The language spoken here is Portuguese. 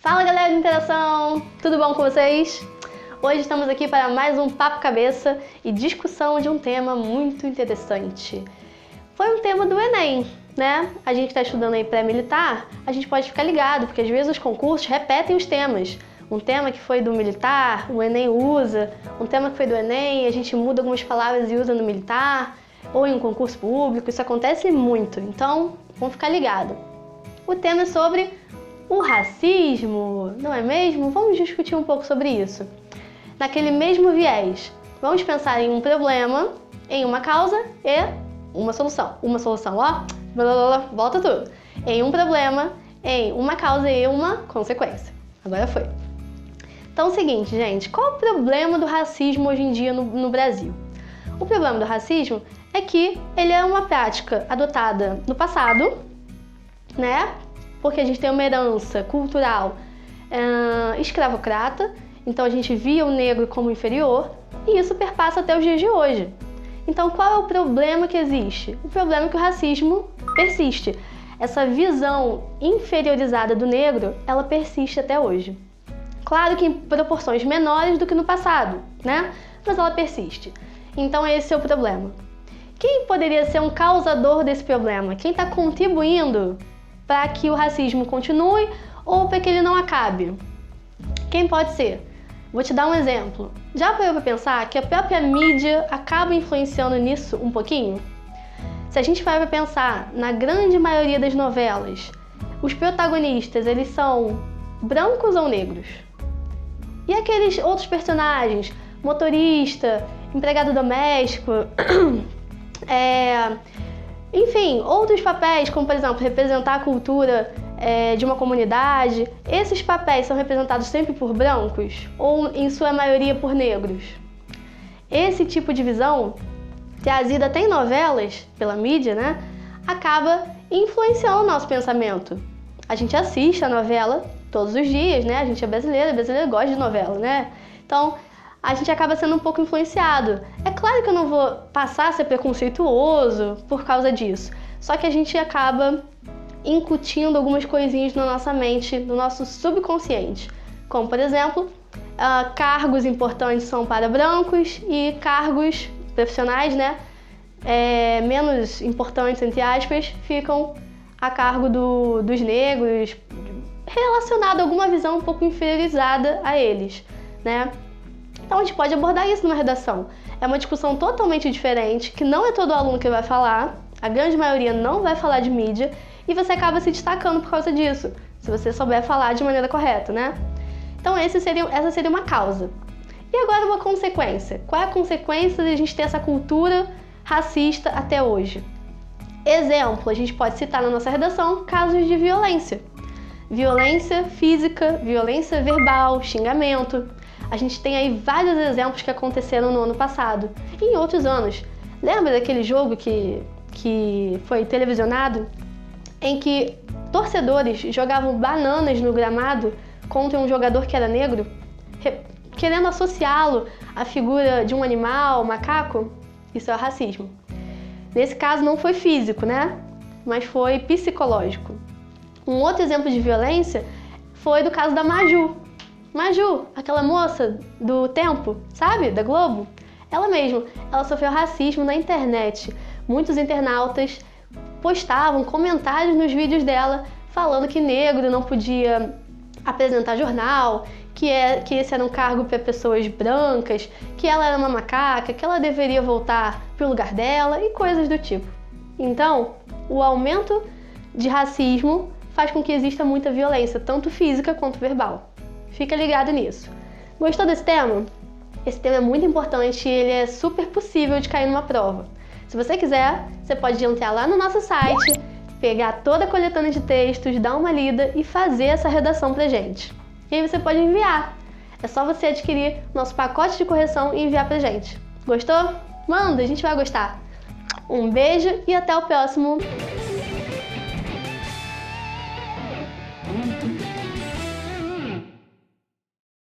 Fala galera de interação, tudo bom com vocês? Hoje estamos aqui para mais um Papo Cabeça e discussão de um tema muito interessante. Foi um tema do Enem, né? A gente está estudando aí pré-militar, a gente pode ficar ligado, porque às vezes os concursos repetem os temas. Um tema que foi do militar, o Enem usa, um tema que foi do Enem, a gente muda algumas palavras e usa no militar, ou em um concurso público, isso acontece muito, então vamos ficar ligado. O tema é sobre o racismo, não é mesmo? Vamos discutir um pouco sobre isso. Naquele mesmo viés, vamos pensar em um problema, em uma causa e uma solução. Uma solução, ó, blá, blá, blá, volta tudo. Em um problema, em uma causa e uma consequência. Agora foi. Então é o seguinte, gente, qual o problema do racismo hoje em dia no Brasil? O problema do racismo é que ele é uma prática adotada no passado, né? Porque a gente tem uma herança cultural escravocrata, então a gente via o negro como inferior e isso perpassa até os dias de hoje. Então qual é o problema que existe? O problema é que o racismo persiste. Essa visão inferiorizada do negro, ela persiste até hoje. Claro que em proporções menores do que no passado, né? Mas ela persiste. Então esse é o problema. Quem poderia ser um causador desse problema? Quem está contribuindo para que o racismo continue ou para que ele não acabe? Quem pode ser? Vou te dar um exemplo. Já parou para pensar que a própria mídia acaba influenciando nisso um pouquinho? Se a gente parar para pensar, na grande maioria das novelas, os protagonistas, eles são brancos ou negros? E aqueles outros personagens, motorista, empregado doméstico, enfim, outros papéis, como por exemplo, representar a cultura de uma comunidade, esses papéis são representados sempre por brancos ou em sua maioria por negros? Esse tipo de visão, trazida até em novelas, pela mídia, né, acaba influenciando o nosso pensamento. A gente assiste a novela todos os dias, né? A gente é brasileiro gosta de novela, né? Então, a gente acaba sendo um pouco influenciado. É claro que eu não vou passar a ser preconceituoso por causa disso, só que a gente acaba incutindo algumas coisinhas na nossa mente, no nosso subconsciente. Como, por exemplo, cargos importantes são para brancos e cargos profissionais, né, menos importantes, entre aspas, ficam a cargo dos negros, relacionado a alguma visão um pouco inferiorizada a eles, né? Então a gente pode abordar isso numa redação. É uma discussão totalmente diferente, que não é todo aluno que vai falar, a grande maioria não vai falar de mídia, e você acaba se destacando por causa disso, se você souber falar de maneira correta, né? Então essa seria uma causa. E agora uma consequência. Qual é a consequência de a gente ter essa cultura racista até hoje? Exemplo, a gente pode citar na nossa redação casos de violência. Violência física, violência verbal, xingamento. A gente tem aí vários exemplos que aconteceram no ano passado e em outros anos. Lembra daquele jogo que foi televisionado em que torcedores jogavam bananas no gramado contra um jogador que era negro, querendo associá-lo à figura de um animal, macaco? Isso é o racismo. Nesse caso não foi físico, né? Mas foi psicológico. Um outro exemplo de violência foi do caso da Maju. Maju, aquela moça do Tempo, sabe? Da Globo. Ela mesma, ela sofreu racismo na internet. Muitos internautas postavam comentários nos vídeos dela falando que negro não podia apresentar jornal, que esse era um cargo para pessoas brancas, que ela era uma macaca, que ela deveria voltar para o lugar dela e coisas do tipo. Então, o aumento de racismo faz com que exista muita violência, tanto física quanto verbal. Fica ligado nisso. Gostou desse tema? Esse tema é muito importante e ele é super possível de cair numa prova. Se você quiser, você pode entrar lá no nosso site, pegar toda a coletânea de textos, dar uma lida e fazer essa redação pra gente. E aí você pode enviar. É só você adquirir nosso pacote de correção e enviar pra gente. Gostou? Manda, a gente vai gostar. Um beijo e até o próximo